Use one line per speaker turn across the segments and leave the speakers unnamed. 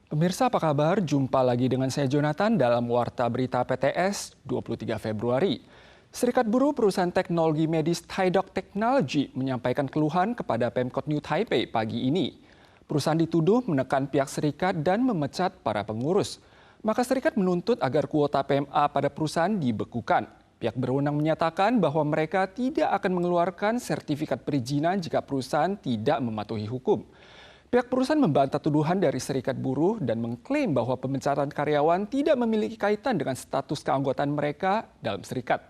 Pemirsa apa kabar? Jumpa lagi dengan saya Jonathan dalam Warta Berita PTS 23 Februari. Serikat Buruh Perusahaan Teknologi Medis Tidok Technology menyampaikan keluhan kepada Pemkot New Taipei pagi ini. Perusahaan dituduh menekan pihak serikat dan memecat para pengurus. Maka serikat menuntut agar kuota PMA pada perusahaan dibekukan. Pihak berwenang menyatakan bahwa mereka tidak akan mengeluarkan sertifikat perizinan jika perusahaan tidak mematuhi hukum. Pihak perusahaan membantah tuduhan dari serikat buruh dan mengklaim bahwa pemecatan karyawan tidak memiliki kaitan dengan status keanggotaan mereka dalam serikat.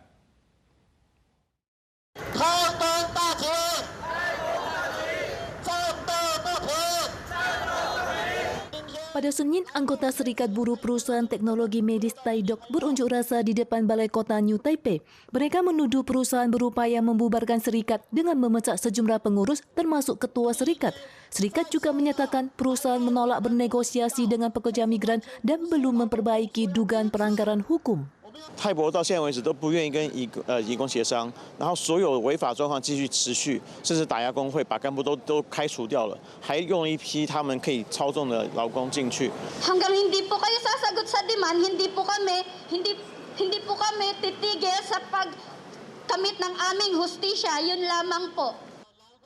Pada Senin, anggota Serikat Buruh Perusahaan Teknologi Medis Tidok berunjuk rasa di depan Balai Kota New Taipei. Mereka menuduh perusahaan berupaya membubarkan serikat dengan memecat sejumlah pengurus termasuk ketua serikat. Serikat juga menyatakan perusahaan menolak bernegosiasi dengan pekerja migran dan belum memperbaiki dugaan pelanggaran hukum.
泰博到现在为止都不愿意跟移工协商，然后所有违法状况继续持续，甚至打压工会，把干部都开除掉了，还用一批他们可以操纵的劳工进去。
Hanggang hindi po kayo sasagot sa demand, hindi po kami titigil sa pagkamit ng aming hustisya, yun lamang po.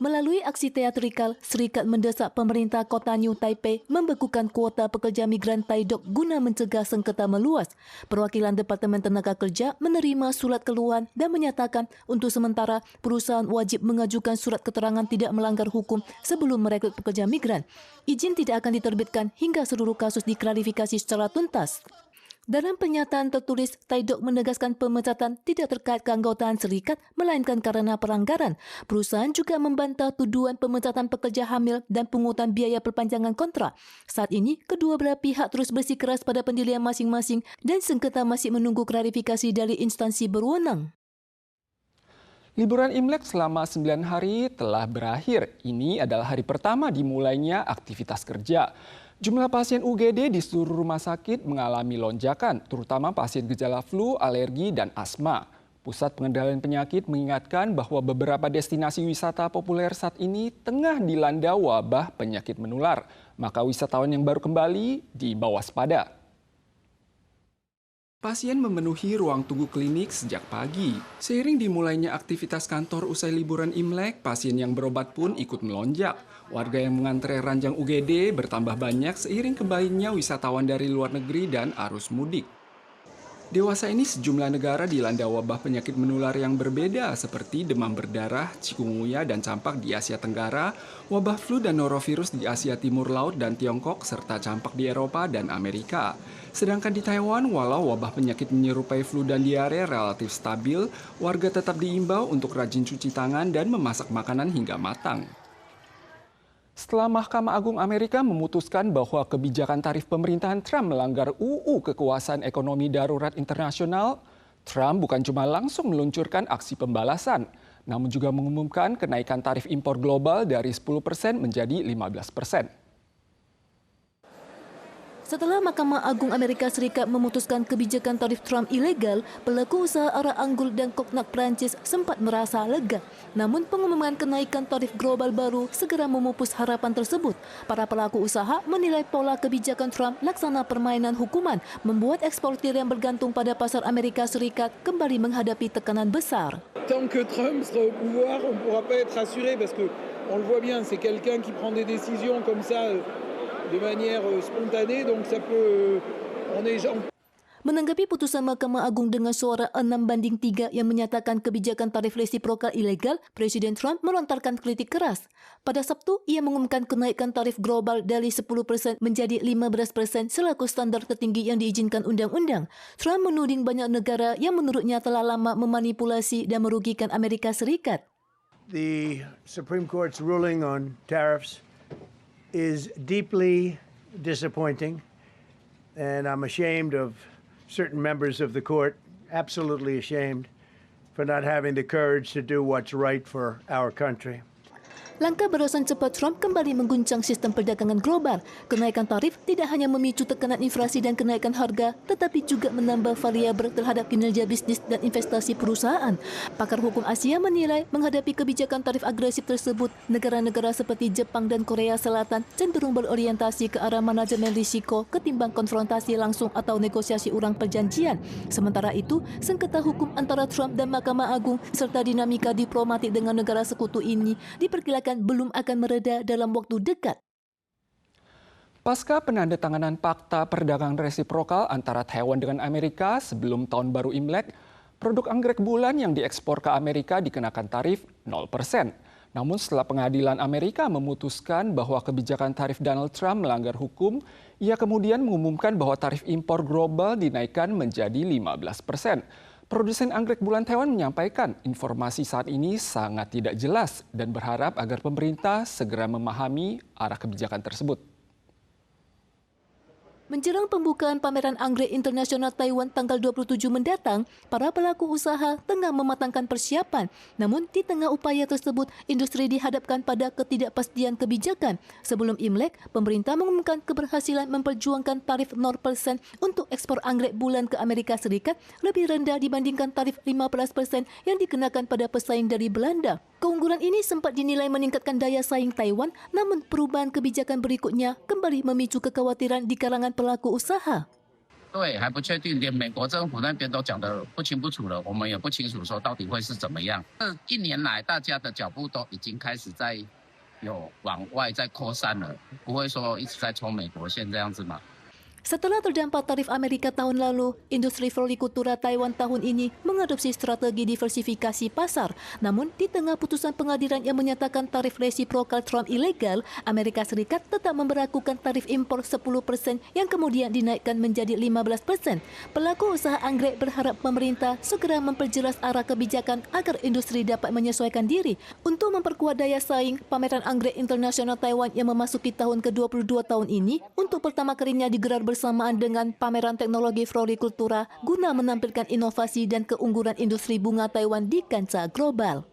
Melalui aksi teatrikal, serikat mendesak pemerintah kota New Taipei membekukan kuota pekerja migran Tidok guna mencegah sengketa meluas. Perwakilan Departemen Tenaga Kerja menerima surat keluhan dan menyatakan untuk sementara perusahaan wajib mengajukan surat keterangan tidak melanggar hukum sebelum merekrut pekerja migran. Izin tidak akan diterbitkan hingga seluruh kasus diklarifikasi secara tuntas. Dalam pernyataan tertulis, Tidok menegaskan pemecatan tidak terkait keanggotaan serikat, melainkan karena pelanggaran. Perusahaan juga membantah tuduhan pemecatan pekerja hamil dan pungutan biaya perpanjangan kontrak. Saat ini, kedua belah pihak terus bersikeras pada pendirian masing-masing dan sengketa masih menunggu klarifikasi dari instansi berwenang.
Liburan Imlek selama 9 hari telah berakhir. Ini adalah hari pertama dimulainya aktivitas kerja. Jumlah pasien UGD di seluruh rumah sakit mengalami lonjakan, terutama pasien gejala flu, alergi, dan asma. Pusat Pengendalian Penyakit mengingatkan bahwa beberapa destinasi wisata populer saat ini tengah dilanda wabah penyakit menular. Maka wisatawan yang baru kembali diimbau waspada. Pasien memenuhi ruang tunggu klinik sejak pagi. Seiring dimulainya aktivitas kantor usai liburan Imlek, pasien yang berobat pun ikut melonjak. Warga yang mengantre ranjang UGD bertambah banyak seiring kembalinya wisatawan dari luar negeri dan arus mudik. Dewasa ini sejumlah negara dilanda wabah penyakit menular yang berbeda seperti demam berdarah, chikungunya, dan campak di Asia Tenggara, wabah flu dan norovirus di Asia Timur Laut dan Tiongkok, serta campak di Eropa dan Amerika. Sedangkan di Taiwan, walau wabah penyakit menyerupai flu dan diare relatif stabil, warga tetap diimbau untuk rajin cuci tangan dan memasak makanan hingga matang. Setelah Mahkamah Agung Amerika memutuskan bahwa kebijakan tarif pemerintahan Trump melanggar UU Kekuasaan Ekonomi Darurat Internasional, Trump bukan cuma langsung meluncurkan aksi pembalasan, namun juga mengumumkan kenaikan tarif impor global dari 10% menjadi 15%.
Setelah Mahkamah Agung Amerika Serikat memutuskan kebijakan tarif Trump ilegal, pelaku usaha arah anggur dan koknak Perancis sempat merasa lega. Namun pengumuman kenaikan tarif global baru segera memupus harapan tersebut. Para pelaku usaha menilai pola kebijakan Trump laksana permainan hukuman, membuat eksportir yang bergantung pada pasar Amerika Serikat kembali menghadapi tekanan besar.
Tant que Trump sera au pouvoir, on ne pourra pas être rassuré parce que on le voit bien, c'est quelqu'un qui prend des décisions comme ça de manière spontanée, donc ça peut
Menanggapi putusan Mahkamah Agung dengan suara 6-3 yang menyatakan kebijakan tarif resiprokal ilegal, Presiden Trump melontarkan kritik keras. Pada Sabtu, ia mengumumkan kenaikan tarif global dari 10% menjadi 15% selaku standar tertinggi yang diizinkan undang-undang. Trump menuding banyak negara yang menurutnya telah lama memanipulasi dan merugikan Amerika Serikat.
The Supreme Court's ruling on tariffs is deeply disappointing, and I'm ashamed of certain members of the court, absolutely ashamed, for not having the courage to do what's right for our country.
Langkah berasan cepat Trump kembali mengguncang sistem perdagangan global. Kenaikan tarif tidak hanya memicu tekanan inflasi dan kenaikan harga, tetapi juga menambah variabel terhadap kinerja bisnis dan investasi perusahaan. Pakar hukum Asia menilai menghadapi kebijakan tarif agresif tersebut, negara-negara seperti Jepang dan Korea Selatan cenderung berorientasi ke arah manajemen risiko ketimbang konfrontasi langsung atau negosiasi ulang perjanjian. Sementara itu, sengketa hukum antara Trump dan Mahkamah Agung serta dinamika diplomatik dengan negara sekutu ini diperkirakan belum akan mereda dalam waktu dekat.
Pasca penandatanganan fakta perdagangan resiprokal antara Taiwan dengan Amerika sebelum tahun baru Imlek, produk anggrek bulan yang diekspor ke Amerika dikenakan tarif 0%. Namun setelah pengadilan Amerika memutuskan bahwa kebijakan tarif Donald Trump melanggar hukum, ia kemudian mengumumkan bahwa tarif impor global dinaikkan menjadi 15%. Produsen anggrek bulan Taiwan menyampaikan informasi saat ini sangat tidak jelas dan berharap agar pemerintah segera memahami arah kebijakan tersebut.
Menjelang pembukaan pameran anggrek internasional Taiwan tanggal 27 mendatang, para pelaku usaha tengah mematangkan persiapan. Namun di tengah upaya tersebut, industri dihadapkan pada ketidakpastian kebijakan. Sebelum Imlek, pemerintah mengumumkan keberhasilan memperjuangkan tarif 0% untuk ekspor anggrek bulan ke Amerika Serikat lebih rendah dibandingkan tarif 15% yang dikenakan pada pesaing dari Belanda. Keunggulan ini sempat dinilai meningkatkan daya saing Taiwan, namun perubahan kebijakan berikutnya kembali memicu kekhawatiran di kalangan pelaku usaha.
对，还不确定，连美国政府那边都讲得不清不楚了，我们也不清楚说到底会是怎么样。这一年来，大家的脚步都已经开始在有往外在扩散了，不会说一直在冲美国线这样子嘛。
Setelah terdampak tarif Amerika tahun lalu, industri florikultura Taiwan tahun ini mengadopsi strategi diversifikasi pasar. Namun, di tengah putusan pengadilan yang menyatakan tarif resiprokal Trump ilegal, Amerika Serikat tetap memberlakukan tarif impor 10% yang kemudian dinaikkan menjadi 15%. Pelaku usaha anggrek berharap pemerintah segera memperjelas arah kebijakan agar industri dapat menyesuaikan diri. Untuk memperkuat daya saing, pameran anggrek internasional Taiwan yang memasuki tahun ke-22 tahun ini, untuk pertama kalinya digelar bersamaan dengan pameran teknologi florikultura guna menampilkan inovasi dan keunggulan industri bunga Taiwan di kancah global.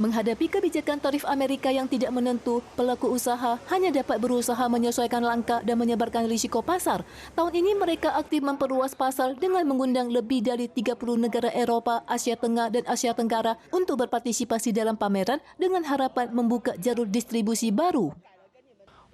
Menghadapi kebijakan tarif Amerika yang tidak menentu, pelaku usaha hanya dapat berusaha menyesuaikan langkah dan menyebarkan risiko pasar. Tahun ini mereka aktif memperluas pasar dengan mengundang lebih dari 30 negara Eropa, Asia Tengah dan Asia Tenggara untuk berpartisipasi dalam pameran dengan harapan membuka jalur distribusi baru.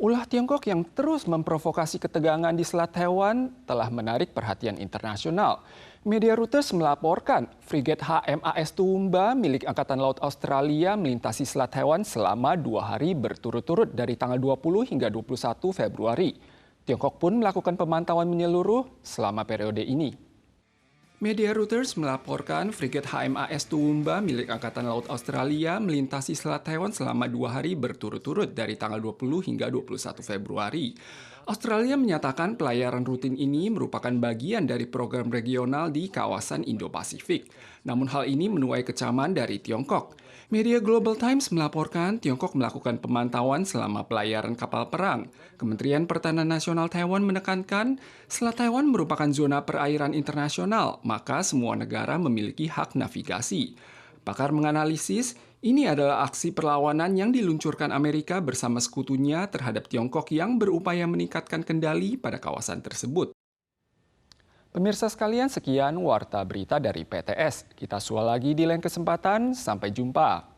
Ulah Tiongkok yang terus memprovokasi ketegangan di Selat Taiwan telah menarik perhatian internasional. Media Reuters melaporkan frigat HMAS Tumba milik Angkatan Laut Australia melintasi Selat Taiwan selama 2 hari berturut-turut dari tanggal 20 hingga 21 Februari. Tiongkok pun melakukan pemantauan menyeluruh selama periode ini. Media Reuters melaporkan frigat HMAS Tumba milik Angkatan Laut Australia melintasi Selat Taiwan selama 2 hari berturut-turut dari tanggal 20 hingga 21 Februari. Australia menyatakan pelayaran rutin ini merupakan bagian dari program regional di kawasan Indo-Pasifik. Namun hal ini menuai kecaman dari Tiongkok. Media Global Times melaporkan Tiongkok melakukan pemantauan selama pelayaran kapal perang. Kementerian Pertahanan Nasional Taiwan menekankan Selat Taiwan merupakan zona perairan internasional, maka semua negara memiliki hak navigasi. Pakar menganalisis, ini adalah aksi perlawanan yang diluncurkan Amerika bersama sekutunya terhadap Tiongkok yang berupaya meningkatkan kendali pada kawasan tersebut. Pemirsa sekalian, sekian Warta Berita dari PTS. Kita sual lagi di lain kesempatan. Sampai jumpa.